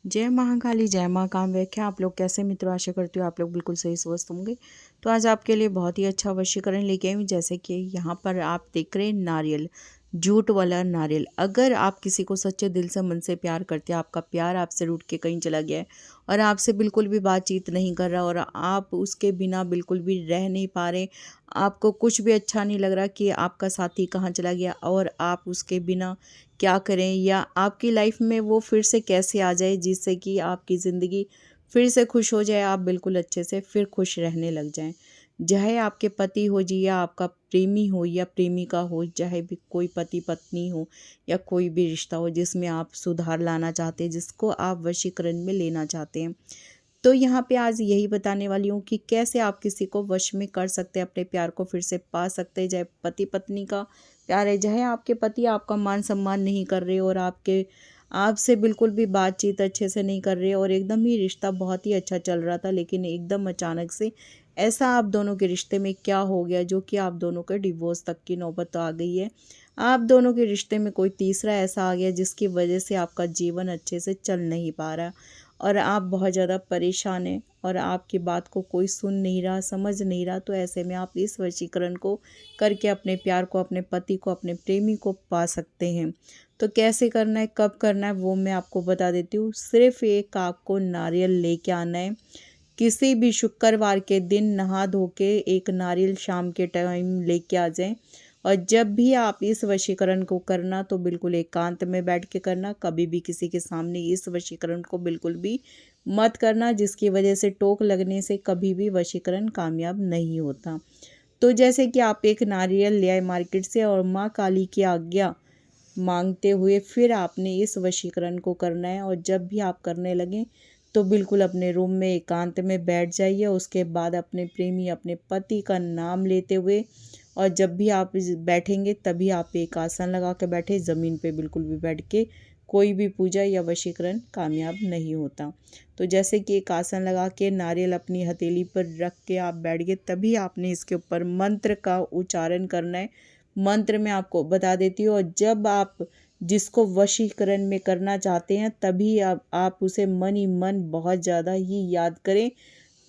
जय महाकाली, जय माँ कामव्याख्या। आप लोग कैसे मित्रों, आशा करती हूँ आप लोग बिल्कुल सही स्वस्थ होंगे। तो आज आपके लिए बहुत ही अच्छा वशीकरण लेके आई हूँ। जैसे कि यहाँ पर आप देख रहे हैं नारियल, झूठ वाला नारियल। अगर आप किसी को सच्चे दिल से मन से प्यार करते हैं, आपका प्यार आपसे रूठ के कहीं चला गया है और आपसे बिल्कुल भी बातचीत नहीं कर रहा और आप उसके बिना बिल्कुल भी रह नहीं पा रहे, आपको कुछ भी अच्छा नहीं लग रहा कि आपका साथी कहाँ चला गया और आप उसके बिना क्या करें या आपकी लाइफ में वो फिर से कैसे आ जाए जिससे कि आपकी ज़िंदगी फिर से खुश हो जाए, आप बिल्कुल अच्छे से फिर खुश रहने लग जाएं। चाहे आपके पति हो जी या आपका प्रेमी हो या प्रेमिका हो, चाहे भी कोई पति पत्नी हो या कोई भी रिश्ता हो जिसमें आप सुधार लाना चाहते हैं, जिसको आप वशीकरण में लेना चाहते हैं, तो यहाँ पे आज यही बताने वाली हूँ कि कैसे आप किसी को वश में कर सकते हैं, अपने प्यार को फिर से पा सकते हैं। चाहे पति पत्नी का प्यार है, चाहे आपके पति आपका मान सम्मान नहीं कर रहे और आपसे बिल्कुल भी बातचीत अच्छे से नहीं कर रहे और एकदम ही रिश्ता बहुत ही अच्छा चल रहा था, लेकिन एकदम अचानक से ऐसा आप दोनों के रिश्ते में क्या हो गया जो कि आप दोनों के डिवोर्स तक की नौबत आ गई है। आप दोनों के रिश्ते में कोई तीसरा ऐसा आ गया जिसकी वजह से आपका जीवन अच्छे से चल नहीं पा रहा और आप बहुत ज़्यादा परेशान हैं और आपकी बात को कोई सुन नहीं रहा, समझ नहीं रहा। तो ऐसे में आप इस वशीकरण को करके अपने प्यार को, अपने पति को, अपने प्रेमी को पा सकते हैं। तो कैसे करना है, कब करना है, वो मैं आपको बता देती हूँ। सिर्फ एक आपको नारियल लेके आना है। किसी भी शुक्रवार के दिन नहा धो के एक नारियल शाम के टाइम लेके आ जाएं और जब भी आप इस वशीकरण को करना तो बिल्कुल एकांत में बैठ के करना, कभी भी किसी के सामने इस वशीकरण को बिल्कुल भी मत करना, जिसकी वजह से टोक लगने से कभी भी वशीकरण कामयाब नहीं होता। तो जैसे कि आप एक नारियल ले आए मार्केट से और माँ काली की आज्ञा मांगते हुए फिर आपने इस वशीकरण को करना है और जब भी आप करने लगें तो बिल्कुल अपने रूम में एकांत में बैठ जाइए। उसके बाद अपने प्रेमी, अपने पति का नाम लेते हुए और जब भी आप बैठेंगे तभी आप एक आसन लगा के बैठे, ज़मीन पे बिल्कुल भी बैठ के कोई भी पूजा या वशीकरण कामयाब नहीं होता। तो जैसे कि एक आसन लगा के नारियल अपनी हथेली पर रख के आप बैठ गए, तभी आपने इसके ऊपर मंत्र का उच्चारण करना है। मंत्र मैं आपको बता देती हूँ और जब आप जिसको वशीकरण में करना चाहते हैं तभी आप उसे मन ही मन बहुत ज़्यादा ही याद करें।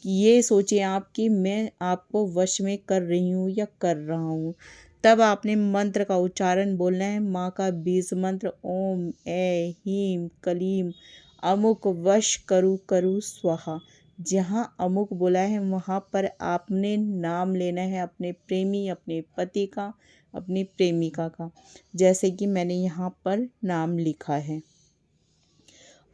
ये सोचें आप कि मैं आपको वश में कर रही हूँ या कर रहा हूँ। तब आपने मंत्र का उच्चारण बोलना है। माँ का 20 मंत्र, ओम ऐ हीम कलीम अमुक वश करु करु स्वाहा। जहाँ अमुक बोला है वहाँ पर आपने नाम लेना है अपने प्रेमी, अपने पति का, अपनी प्रेमिका का, जैसे कि मैंने यहाँ पर नाम लिखा है।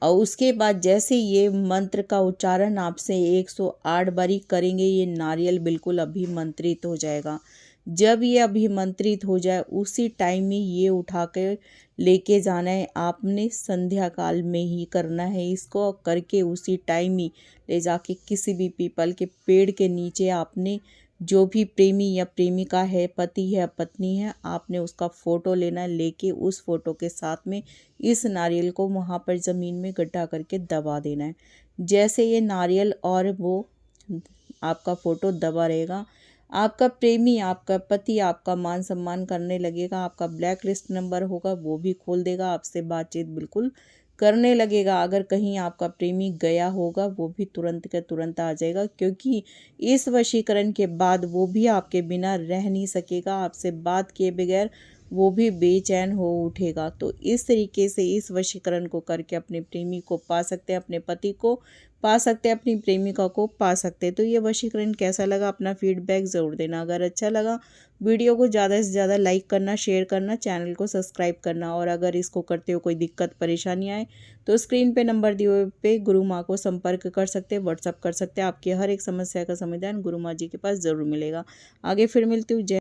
और उसके बाद जैसे ये मंत्र का उच्चारण आपसे 108 बारी करेंगे, ये नारियल बिल्कुल अभिमंत्रित हो जाएगा। जब ये अभिमंत्रित हो जाए उसी टाइम में ये उठा कर लेके जाना है। आपने संध्या काल में ही करना है इसको, करके उसी टाइम ही ले जाके किसी भी पीपल के पेड़ के नीचे आपने जो भी प्रेमी या प्रेमिका है, पति है, पत्नी है, आपने उसका फ़ोटो लेना है। लेके उस फ़ोटो के साथ में इस नारियल को वहाँ पर ज़मीन में गड्ढा करके दबा देना है। जैसे ये नारियल और वो आपका फ़ोटो दबा रहेगा, आपका प्रेमी, आपका पति आपका मान सम्मान करने लगेगा। आपका ब्लैक लिस्ट नंबर होगा वो भी खोल देगा, आपसे बातचीत बिल्कुल करने लगेगा। अगर कहीं आपका प्रेमी गया होगा वो भी तुरंत के तुरंत आ जाएगा, क्योंकि इस वशीकरण के बाद वो भी आपके बिना रह नहीं सकेगा। आपसे बात किए बगैर वो भी बेचैन हो उठेगा। तो इस तरीके से इस वशीकरण को करके अपने प्रेमी को पा सकते हैं, अपने पति को पा सकते हैं, अपनी प्रेमिका को पा सकते हैं। तो ये वशीकरण कैसा लगा, अपना फीडबैक ज़रूर देना। अगर अच्छा लगा वीडियो को ज़्यादा से ज़्यादा लाइक करना, शेयर करना, चैनल को सब्सक्राइब करना। और अगर इसको करते हो कोई दिक्कत परेशानी आए तो स्क्रीन पे नंबर दिए हुए पे गुरु माँ को संपर्क कर सकते हैं, व्हाट्सअप कर सकते हैं। आपकी हर एक समस्या का समाधान गुरु माँ जी के पास ज़रूर मिलेगा। आगे फिर मिलती हूँ। जय